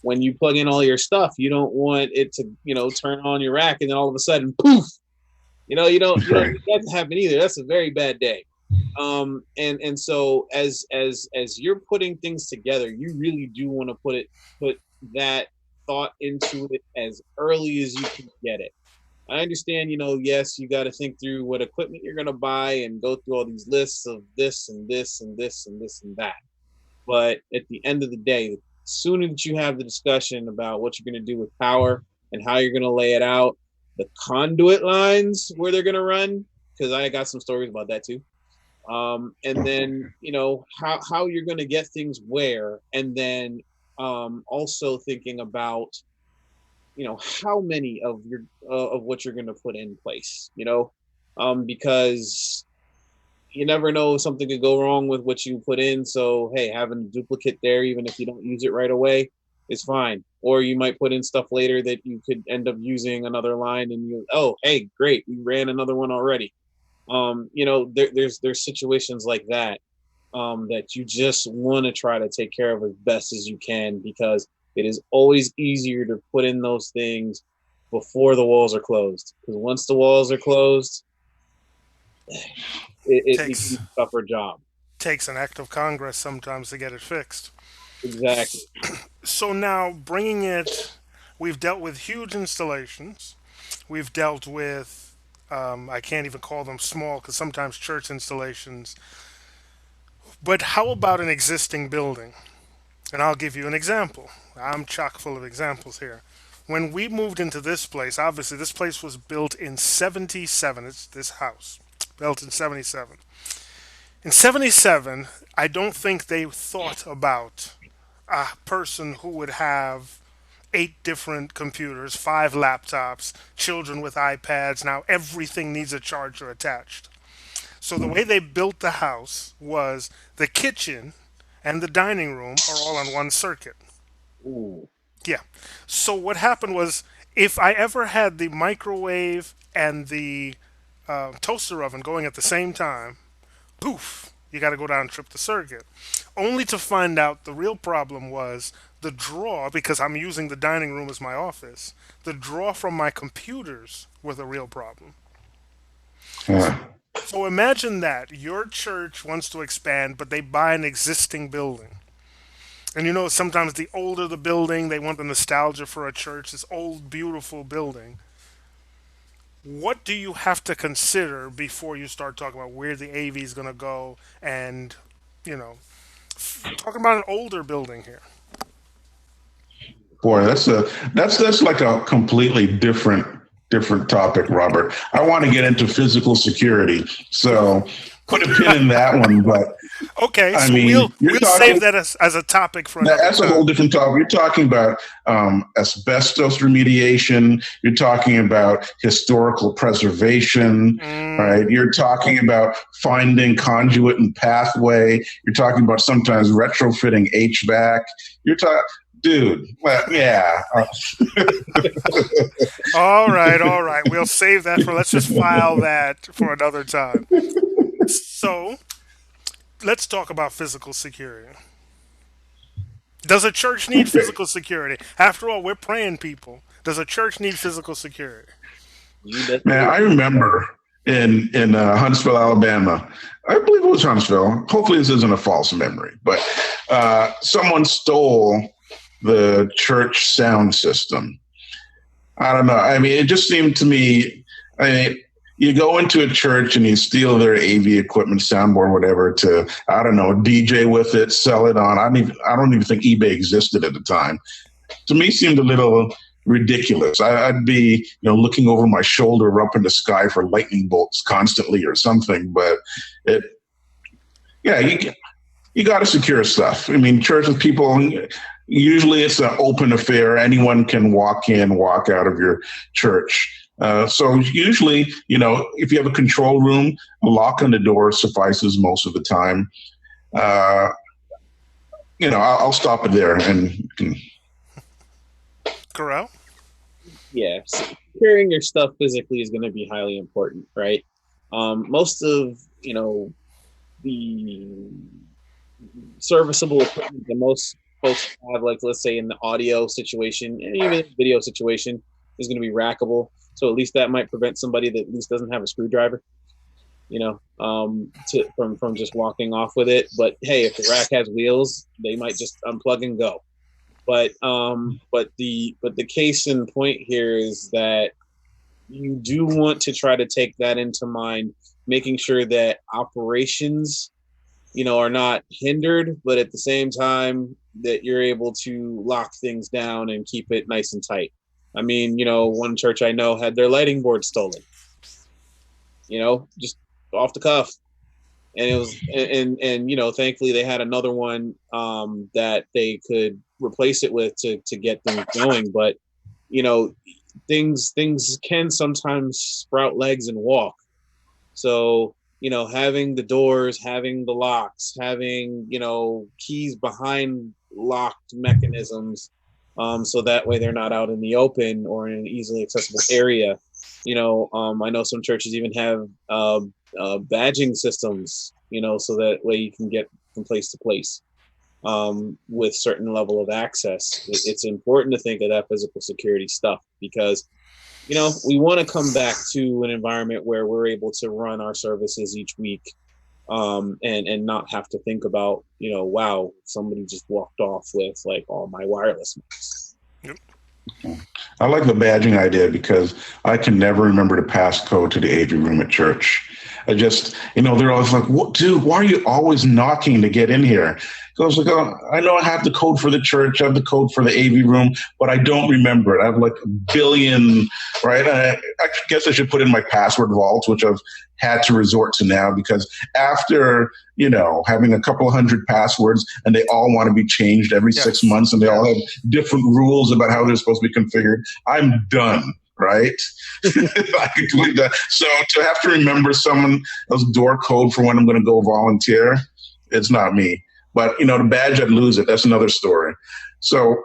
you plug in all your stuff, you don't want it to, turn on your rack and then all of a sudden, poof, you don't Right. want that to happen either. That's a very bad day. And so as you're putting things together, you really do want to put that thought into it as early as you can get it. I understand, yes, you got to think through what equipment you're going to buy and go through all these lists of this and this and this and this and that. But at the end of the day, the sooner that you have the discussion about what you're going to do with power and how you're going to lay it out, the conduit lines where they're going to run, because I got some stories about that too. And then, how you're going to get things where, and then also thinking about, how many of what you're going to put in place, because you never know, something could go wrong with what you put in. So, hey, having a duplicate there, even if you don't use it right away, is fine. Or you might put in stuff later that you could end up using another line, and oh, hey, great, we ran another one already. There's situations like that, that you just want to try to take care of as best as you can, because it is always easier to put in those things before the walls are closed. Because once the walls are closed, it becomes Takes a tougher job. takes an act of Congress sometimes to get it fixed. Exactly. So now bringing it, we've dealt with huge installations. We've dealt with, I can't even call them small because sometimes church installations. But how about an existing building? And I'll give you an example. I'm chock full of examples here. When we moved into this place, obviously this place was built in 77. It's this house, built in 77. In 77, I don't think they thought about a person who would have 8 different computers, 5 laptops, children with iPads. Now everything needs a charger attached. So the way they built the house was the kitchen and the dining room are all on one circuit. Ooh. Yeah. So what happened was, if I ever had the microwave and the toaster oven going at the same time, poof, you got to go down and trip the circuit. Only to find out the real problem was the draw, because I'm using the dining room as my office. The draw from my computers were the real problem. Yeah. So imagine that your church wants to expand, but they buy an existing building. And sometimes the older the building, they want the nostalgia for a church, this old, beautiful building. What do you have to consider before you start talking about where the AV is going to go, and, you know, talking about an older building here? Boy, that's like a completely different topic, Robert. I want to get into physical security, so put a pin in that one. But Okay, I so mean, you're we'll save talking that as a topic for another that's a time. whole different topic. You're talking about asbestos remediation. You're talking about historical preservation, right? You're talking about finding conduit and pathway. You're talking about sometimes retrofitting HVAC. You're talking, dude. Well, yeah. All right, all right. We'll save that for. Let's just file that for another time. So let's talk about physical security. Does a church need Okay. physical security? After all, we're praying people. Does a church need physical security? You bet Man, they I remember in Huntsville, Alabama. I believe it was Huntsville. Hopefully, this isn't a false memory, but someone stole the church sound system. I don't know. I mean, it just seemed to me. I mean, you go into a church and you steal their AV equipment, soundboard, whatever, to I don't know, DJ with it, sell it on. I don't even think eBay existed at the time. To me, seemed a little ridiculous. I'd be, looking over my shoulder up in the sky for lightning bolts constantly or something. But it, yeah, you got to secure stuff. I mean, church with people. Usually, it's an open affair. Anyone can walk in, walk out of your church. So usually, if you have a control room, a lock on the door suffices most of the time. I'll stop it there and. Corral? Yeah, securing your stuff physically is going to be highly important, right? Most of the serviceable equipment that most folks have, like let's say in the audio situation and even the video situation, is going to be rackable. So at least that might prevent somebody that at least doesn't have a screwdriver, from just walking off with it. But hey, if the rack has wheels, they might just unplug and go. But the case in point here is that you do want to try to take that into mind, making sure that operations are not hindered, but at the same time that you're able to lock things down and keep it nice and tight. I mean, one church I know had their lighting board stolen, just off the cuff. And it was, and thankfully they had another one that they could replace it with to get things going. But you know, things can sometimes sprout legs and walk. So, having the doors, having the locks, having, keys behind locked mechanisms, so that way they're not out in the open or in an easily accessible area. I know some churches even have badging systems, so that way you can get from place to place with certain level of access. It's important to think of that physical security stuff because we want to come back to an environment where we're able to run our services each week, and not have to think about, wow, somebody just walked off with like all my wireless mics. Yep. I like the badging idea because I can never remember the passcode to the AV room at church. I just, they're always like, "What, dude, why are you always knocking to get in here?" So I was like, "Oh, I know I have the code for the church, I have the code for the AV room, but I don't remember it. I have like a billion, right?" I guess I should put in my password vaults, which I've had to resort to now because after, having a couple hundred passwords and they all want to be changed every six Yes. months and they Yeah. all have different rules about how they're supposed to be configured, I'm done. Right? I could believe that. So to have to remember someone else's door code for when I'm going to go volunteer, it's not me. But the badge, I'd lose it. That's another story. So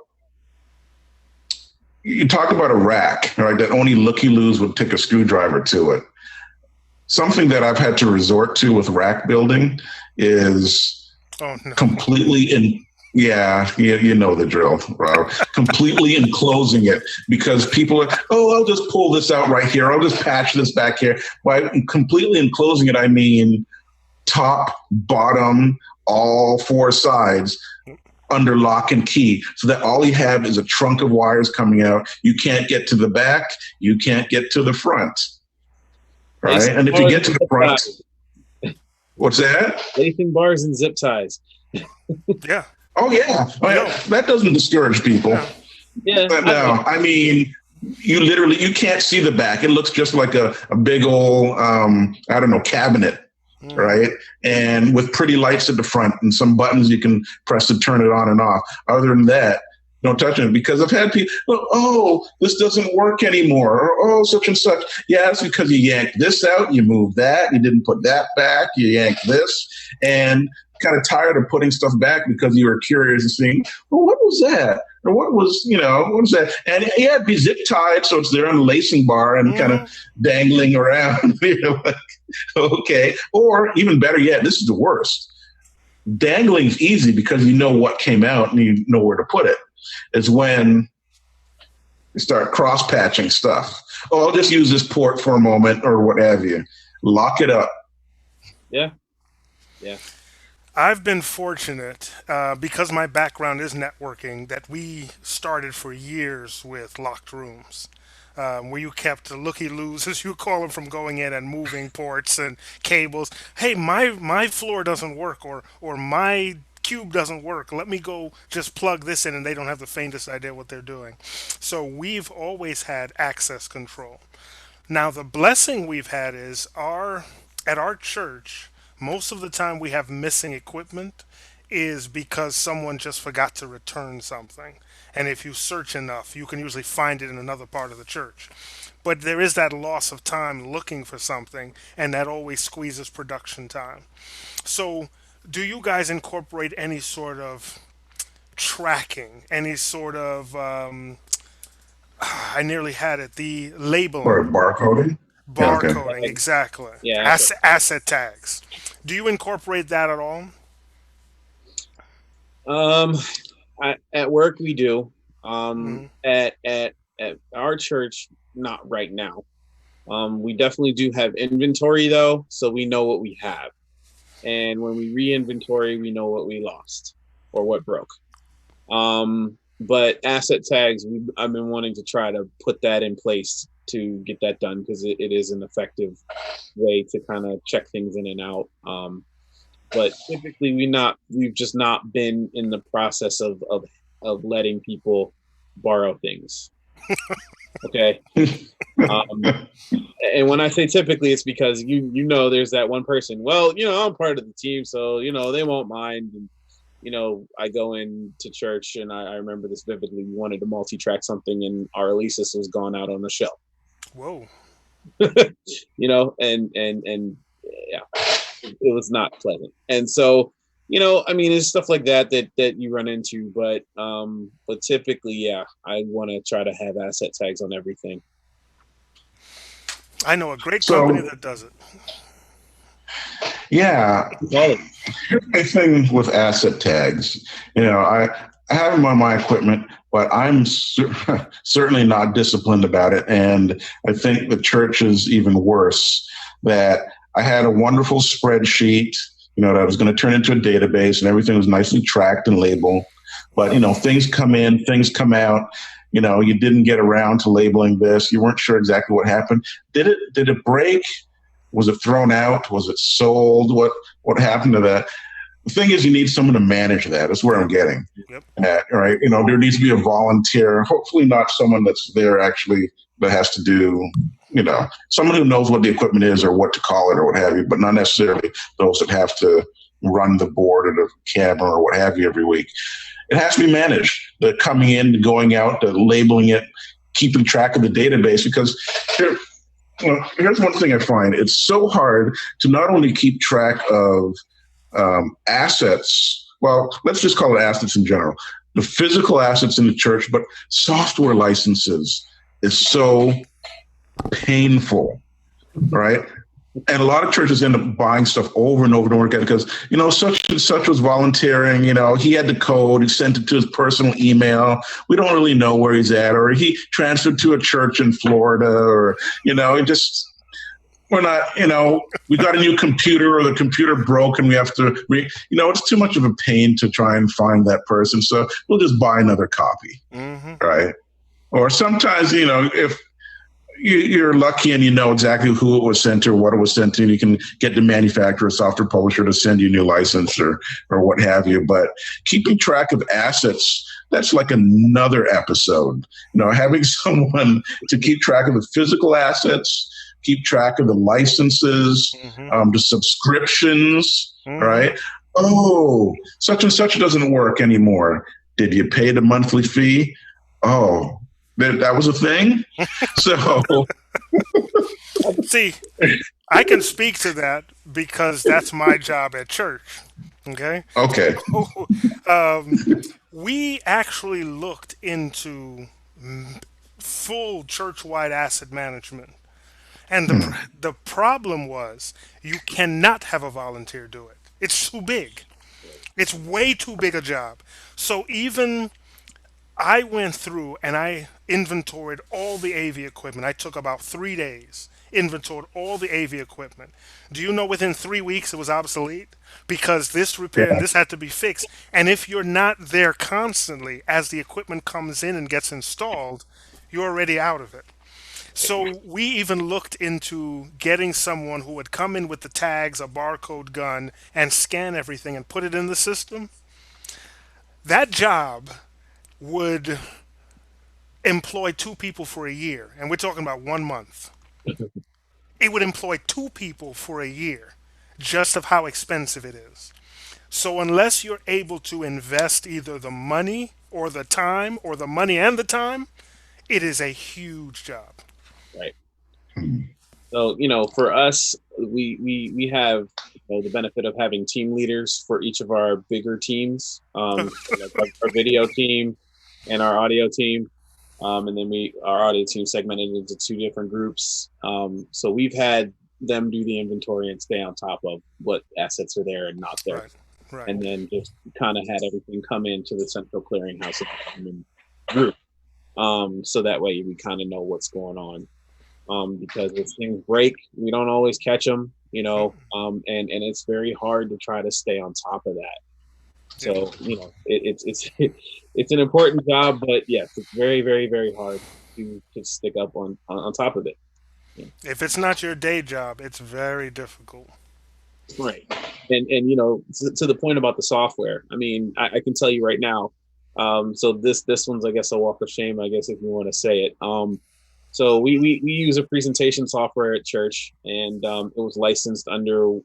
you talk about a rack, right? That only looky-loos would take a screwdriver to it. Something that I've had to resort to with rack building is Oh no. completely in. Yeah, you know the drill, Rob. Completely enclosing it because people are, oh, I'll just pull this out right here. I'll just patch this back here. By completely enclosing it, I mean top, bottom, all four sides under lock and key so that all you have is a trunk of wires coming out. You can't get to the back. You can't get to the front. Right. And if you get to the front, what's that? Lacing bars and zip ties. Yeah. Oh, yeah. That doesn't discourage people. Yeah. Yeah. But no, I mean, you can't see the back. It looks just like a big old, I don't know, cabinet, right? And with pretty lights at the front and some buttons you can press to turn it on and off. Other than that, don't touch it because I've had people, oh, this doesn't work anymore. Or, oh, such and such. Yeah, it's because you yanked this out, you moved that, you didn't put that back, you yanked this. And kind of tired of putting stuff back because you were curious and seeing, well, what was that? Or what was that? And yeah, it'd be zip tied, so it's there on the lacing bar and kind of dangling around. Like, okay. Or even better yet, this is the worst. Dangling is easy because you know what came out and you know where to put it. It's when you start cross patching stuff. Oh, I'll just use this port for a moment or what have you. Lock it up. Yeah. Yeah. I've been fortunate because my background is networking that we started for years with locked rooms. Where you kept the looky-loos, as you call them, from going in and moving ports and cables. Hey, my floor doesn't work, or my cube doesn't work. Let me go just plug this in, and they don't have the faintest idea what they're doing. So we've always had access control. Now the blessing we've had is our at our church, most of the time we have missing equipment is because someone just forgot to return something. And if you search enough, you can usually find it in another part of the church. But there is that loss of time looking for something, and that always squeezes production time. So, do you guys incorporate any sort of tracking, any sort of I nearly had it. The Or labeling, barcoding? Yeah, okay. barcoding, exactly. Yeah, that's Asset tags. Do you incorporate that at all? Um, at work we do. Hmm. At our church, not right now. We definitely do have inventory though, so we know what we have. And when we re-inventory, we know what we lost or what broke. But asset tags, I've been wanting to try to put that in place to get that done because it is an effective way to kind of check things in and out. But typically we've just not been in the process of letting people borrow things. Okay. Um, and when I say typically, it's because there's that one person. Well, I'm part of the team, so they won't mind. And I go into church, and I remember this vividly. We wanted to multi-track something, and our Alesis was gone out on the shelf. Whoa. And yeah, it was not pleasant. And so, I mean, it's stuff like that you run into. But typically, yeah, I want to try to have asset tags on everything. I know a great company So, that does it. yeah, Quality. here's my thing with asset tags. I have them on my equipment, but I'm certainly not disciplined about it. And I think the church is even worse. That I had a wonderful spreadsheet, that I was going to turn into a database, and everything was nicely tracked and labeled. But things come in, things come out. You didn't get around to labeling this. You weren't sure exactly what happened. Did it break? Was it thrown out? Was it sold? What happened to that? The thing is, you need someone to manage that. That's where I'm getting Yep. at, right? There needs to be a volunteer, hopefully not someone that's there actually that has to do, someone who knows what the equipment is or what to call it or what have you, but not necessarily those that have to run the board or the camera or what have you every week. It has to be managed. The coming in, going out, the labeling it, keeping track of the database, because here's one thing I find. It's so hard to not only keep track of assets, well, let's just call it assets in general, the physical assets in the church, but software licenses is so painful, right? And a lot of churches end up buying stuff over and over and over again because, such and such was volunteering. He had the code, he sent it to his personal email. We don't really know where he's at, or he transferred to a church in Florida, or, it just, we're not, we got a new computer or the computer broke and we have to, it's too much of a pain to try and find that person. So we'll just buy another copy, Hmm. right? Or sometimes, if you're lucky and you know exactly who it was sent to or what it was sent to, and you can get the manufacturer, software publisher to send you a new license or what have you. But keeping track of assets, that's like another episode. Having someone to keep track of the physical assets, keep track of the licenses, Hmm. the subscriptions, Hmm. right? Oh, such and such doesn't work anymore. Did you pay the monthly fee? Oh, that was a thing. So, See, I can speak to that because that's my job at church. Okay. okay. um, we actually looked into full church-wide asset management, and the problem was you cannot have a volunteer do it. It's too big. It's way too big a job. So even I went through and I inventoried all the AV equipment. I took about 3 days, inventoried all the AV equipment. Do you know within 3 weeks it was obsolete? Because this repair and Yeah. this had to be fixed. And if you're not there constantly as the equipment comes in and gets installed, you're already out of it. So we even looked into getting someone who would come in with the tags, a barcode gun, and scan everything and put it in the system. That job would employ two people for a year, and we're talking about 1 month. It would employ two people for a year, just of how expensive it is. So unless you're able to invest either the money or the time, or the money and the time, it is a huge job. Right. So, for us, we have the benefit of having team leaders for each of our bigger teams, like our video team and our audio team. And then our audio team segmented into two different groups. So we've had them do the inventory and stay on top of what assets are there and not there, Right. Right. and then just kind of had everything come into the central clearinghouse of the group. So that way we kind of know what's going on. Because if things break, we don't always catch them, and it's very hard to try to stay on top of that. Yeah. So it's it's an important job, but yes, it's very very very hard to stick up on top of it. Yeah. If it's not your day job, it's very difficult. Right. And to the point about the software, I mean, I can tell you right now. So this one's, I guess, a walk of shame, I guess, if you want to say it. So we use a presentation software at church, and it was licensed under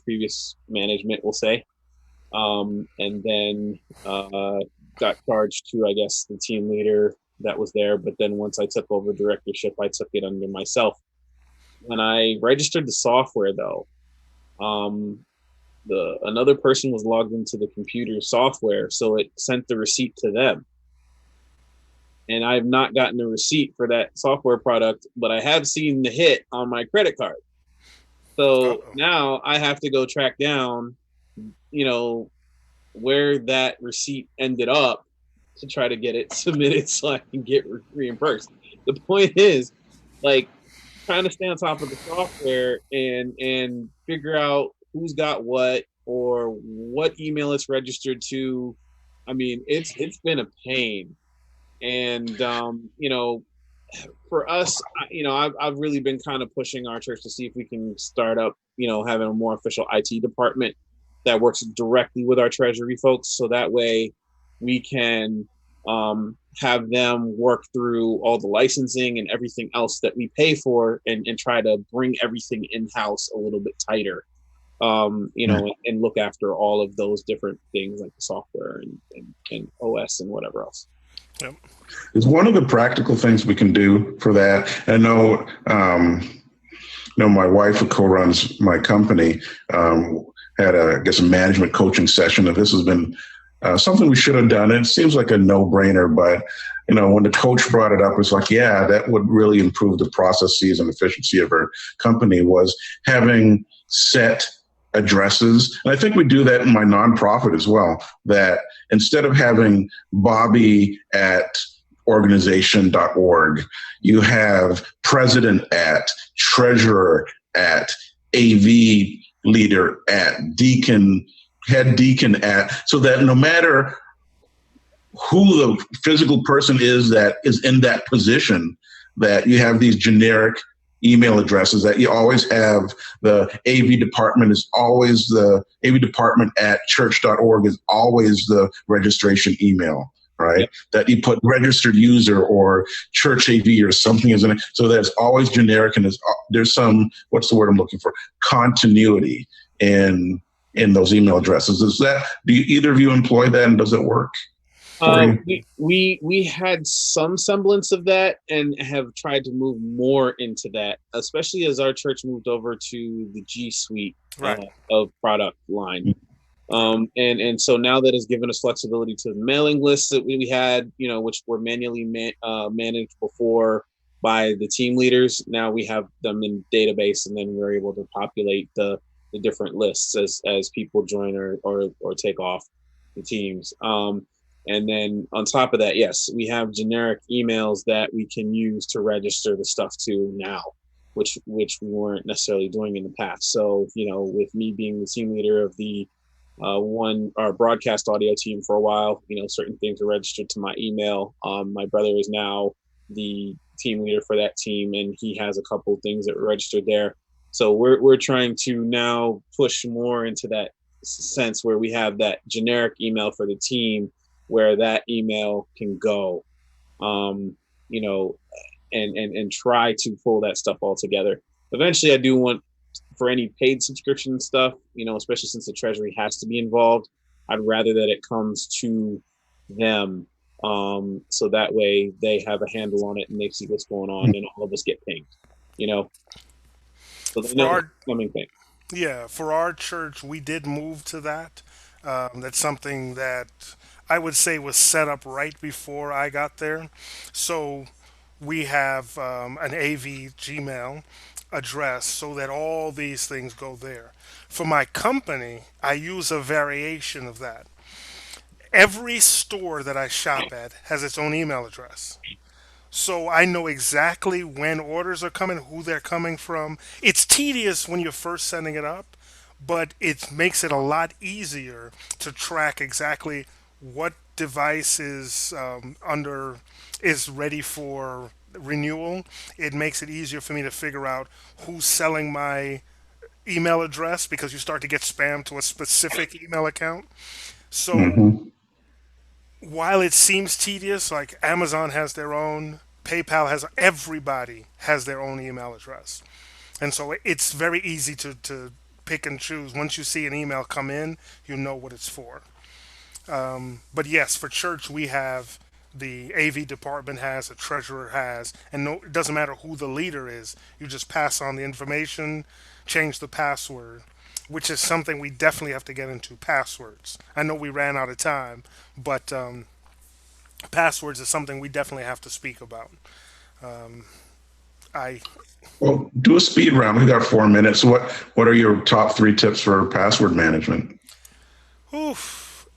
previous management, we'll say, and then got charged to, I guess, the team leader that was there. But then once I took over directorship, I took it under myself. When I registered the software, though, um, the another person was logged into the computer software, so it sent the receipt to them. And I've not gotten a receipt for that software product, but I have seen the hit on my credit card. So Uh-oh. now I have to go track down, you know, where that receipt ended up to try to get it submitted so I can get reimbursed. The point is, like, trying to stay on top of the software and figure out who's got what or what email it's registered to. I mean, it's been a pain, and for us, I've really been kind of pushing our church to see if we can start up, having a more official IT department that works directly with our treasury folks, so that way we can have them work through all the licensing and everything else that we pay for, and try to bring everything in house a little bit tighter. And look after all of those different things like the software and OS and whatever else. Yep. It's one of the practical things we can do for that. I know, my wife who co-runs my company had I guess, a management coaching session, and this has been something we should have done. It seems like a no-brainer, but when the coach brought it up, it's like, yeah, that would really improve the processes and efficiency of our company, was having set addresses. And I think we do that in my nonprofit as well, that instead of having Bobby at organization.org, you have president at, treasurer at, AV leader at, deacon, head deacon at, so that no matter who the physical person is that is in that position, that you have these generic email addresses, that you always have the AV department is always the AV department at church.org is always the registration email, right? Yep. That you put registered user or church AV or something is in it. So that's always generic, and there's some, what's the word I'm looking for? Continuity in those email addresses. Do either of you employ that, and does it work? We had some semblance of that and have tried to move more into that, especially as our church moved over to the G Suite of product line. And so now that has given us flexibility to the mailing lists that we had, which were manually managed before by the team leaders. Now we have them in database, and then we're able to populate the different lists as people join or take off the teams. And then on top of that, yes, we have generic emails that we can use to register the stuff to now, which we weren't necessarily doing in the past. So, with me being the team leader of our broadcast audio team for a while, certain things are registered to my email. My brother is now the team leader for that team, and he has a couple of things that were registered there. So we're trying to now push more into that sense where we have that generic email for the team, where that email can go, and try to pull that stuff all together. Eventually, I do want, for any paid subscription stuff, especially since the treasury has to be involved, I'd rather that it comes to them, so that way they have a handle on it and they see what's going on, and all of us get pinged, so they know it's a coming thing. Yeah, for our church, we did move to that. That's something that I would say was set up right before I got there. So we have an AV Gmail address so that all these things go there. For my company, I use a variation of that. Every store that I shop at has its own email address. So I know exactly when orders are coming, who they're coming from. It's tedious when you're first setting it up, but it makes it a lot easier to track exactly what device is under is ready for renewal. It makes it easier for me to figure out who's selling my email address because you start to get spam to a specific email account. So Hmm. while it seems tedious, like Amazon has their own, PayPal has, everybody has their own email address. And so it's very easy to pick and choose. Once you see an email come in, you know what it's for. But yes, for church, we have the AV department has, a treasurer has, and no, it doesn't matter who the leader is. You just pass on the information, change the password, which is something we definitely have to get into passwords. I know we ran out of time, but passwords is something we definitely have to speak about. I Well, do a speed round. We got 4 minutes. What are your top three tips for password management? Oof.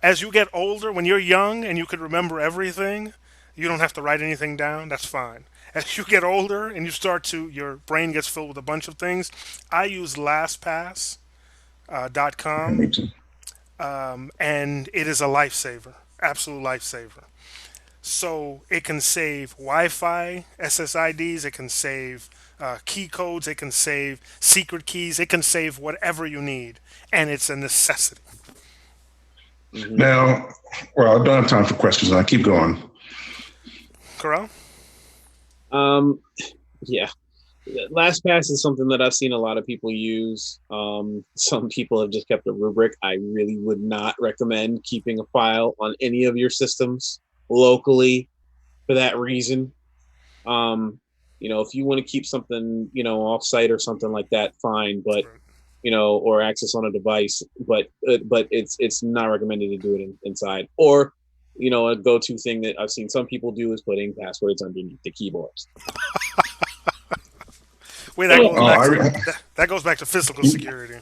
As you get older, when you're young and you could remember everything, you don't have to write anything down. That's fine. As you get older and you start to, your brain gets filled with a bunch of things. I use LastPass.com, and it is a lifesaver, absolute lifesaver. So it can save Wi-Fi SSIDs, it can save key codes, it can save secret keys, it can save whatever you need, and it's a necessity. Hmm. Now, well, I don't have time for questions. I keep going. Corral? Um, yeah, LastPass is something that I've seen a lot of people use. Some people have just kept a rubric. I really would not recommend keeping a file on any of your systems locally for that reason. Um, if you want to keep something, off-site or something like that, fine. But or access on a device, but it's not recommended to do it inside. Or a go-to thing that I've seen some people do is putting passwords underneath the keyboards. Wait, that goes Oh, back to I, that goes back to physical you security.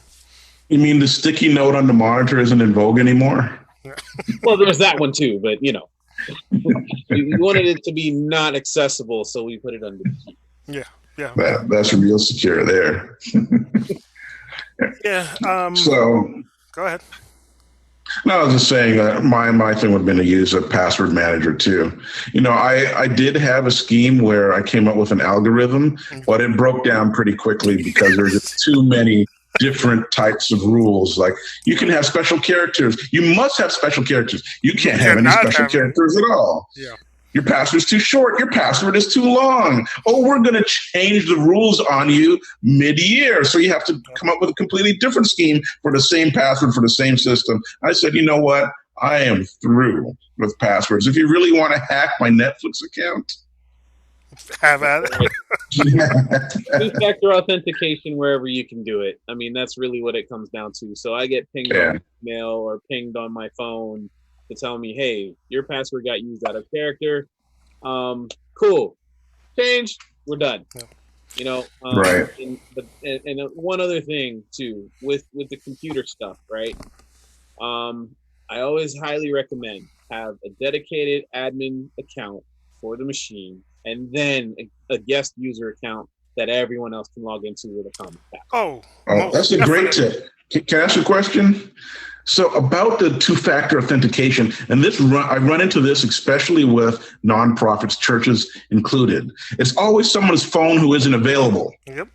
you mean the sticky note on the monitor isn't in vogue anymore? Yeah, Well, there's that one too, but we wanted it to be not accessible, so we put it under the key. yeah, yeah, That's real secure there. yeah. So, Go ahead. no, I was just saying that my thing would have been to use a password manager too. I did have a scheme where I came up with an algorithm, but it broke down pretty quickly because there's just too many different types of rules. Like you can have special characters. You must have special characters. You You can't have any cannot special have any. characters at all. Yeah, Your password's too short. Your password is too long. Oh, we're going to change the rules on you mid-year. So you have to come up with a completely different scheme for the same password for the same system. I said, you know what? I am through with passwords. If you really want to hack my Netflix account, have at it. Right. Two-factor authentication wherever you can do it. I mean, that's really what it comes down to. So I get pinged yeah. on email or pinged on my phone to tell me, hey, your password got used out of character. Cool. Change. We're done. Yeah. Right. And one other thing too with the computer stuff, right? I always highly recommend have a dedicated admin account for the machine, and then a guest user account that everyone else can log into with a common password. Oh, Oh, that's most a great definitely. tip. Can I ask you a question? So about the two-factor authentication, and I run into this especially with nonprofits, churches included. It's always someone's phone who isn't available. Yep,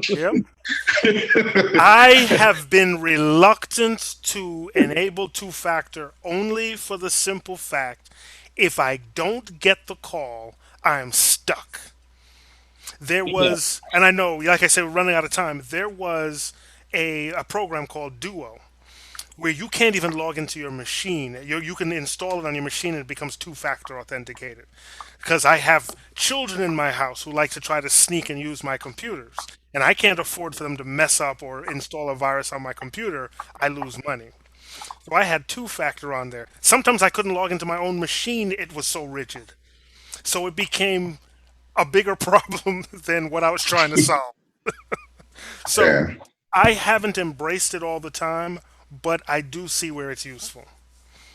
yep. I have been reluctant to enable two-factor only for the simple fact if I don't get the call, I'm stuck. There Yeah. was, and I know, like I said, we're running out of time. There was a program called Duo where you can't even log into your machine. You can install it on your machine and it becomes two-factor authenticated. Because I have children in my house who like to try to sneak and use my computers. And I can't afford for them to mess up or install a virus on my computer. I lose money. So I had two-factor on there. Sometimes I couldn't log into my own machine, it was so rigid. So it became a bigger problem than what I was trying to solve. So Yeah. I haven't embraced it all the time, but I do see where it's useful.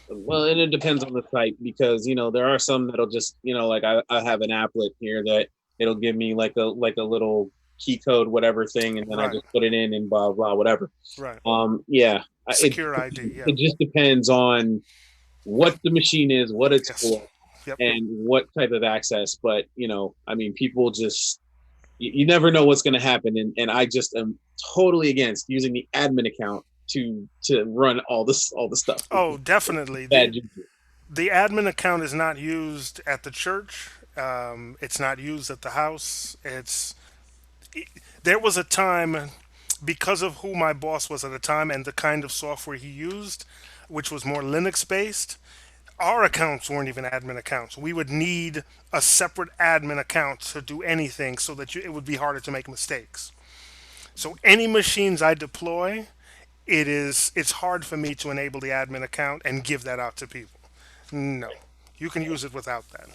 Well, and it depends on the site because there are some that'll just like I have an applet here that it'll give me like a little key code whatever thing, and then I Right, just put it in and blah blah whatever. right. Yeah, it Secure ID, yeah. it just depends on what the machine is, what it's Yes. for, Yep. and what type of access. But I mean, people just you never know what's going to happen, and I just am totally against using the admin account to run all the stuff. Oh, It's definitely. bad juju. The admin account is not used at the church. It's not used at the house. There was a time, because of who my boss was at the time and the kind of software he used, which was more Linux based, our accounts weren't even admin accounts. We would need a separate admin account to do anything so that it would be harder to make mistakes. So any machines I deploy, it's hard for me to enable the admin account and give that out to people. No, you can use it without that.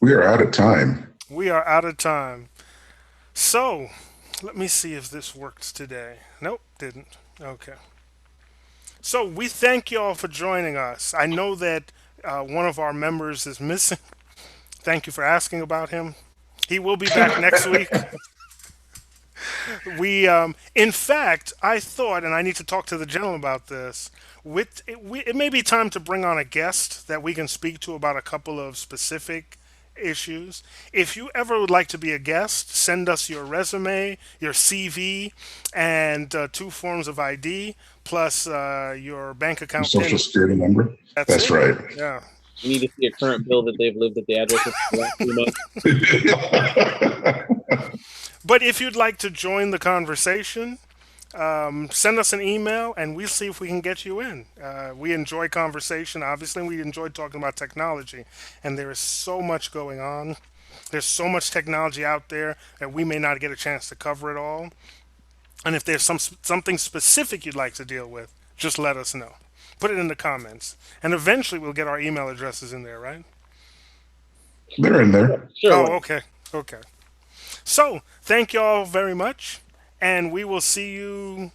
We are out of time. We are out of time. So, let me see if this works today. Nope, didn't. Okay. So, we thank you all for joining us. I know that one of our members is missing. Thank you for asking about him. He will be back next week. In fact, I thought, and I need to talk to the gentleman about this. It may be time to bring on a guest that we can speak to about a couple of specific issues. If you ever would like to be a guest, send us your resume, your CV, and two forms of ID, plus your bank Your account social PIN. security number. That's That's it. right. Yeah. We need to see a current bill that they've lived at the address for the last 3 months. But if you'd like to join the conversation, send us an email and we'll see if we can get you in. We enjoy conversation, obviously. We enjoy talking about technology, and there is so much going on. There's so much technology out there that we may not get a chance to cover it all. And if there's something specific you'd like to deal with, just let us know. Put it in the comments, and eventually we'll get our email addresses in there, right? They're in there. Sure. Oh, okay, okay. So thank you all very much, and we will see you,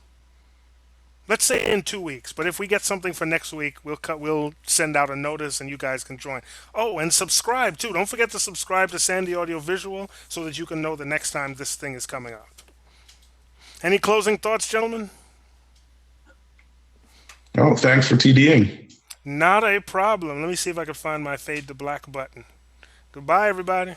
let's say, in 2 weeks. But if we get something for next week, we'll send out a notice and you guys can join. Oh, and subscribe too. Don't forget to subscribe to Sandy Audio Visual so that you can know the next time this thing is coming up. Any closing thoughts, gentlemen? Oh, thanks for TDing. Not a problem. Let me see if I can find my fade to black button. Goodbye, everybody.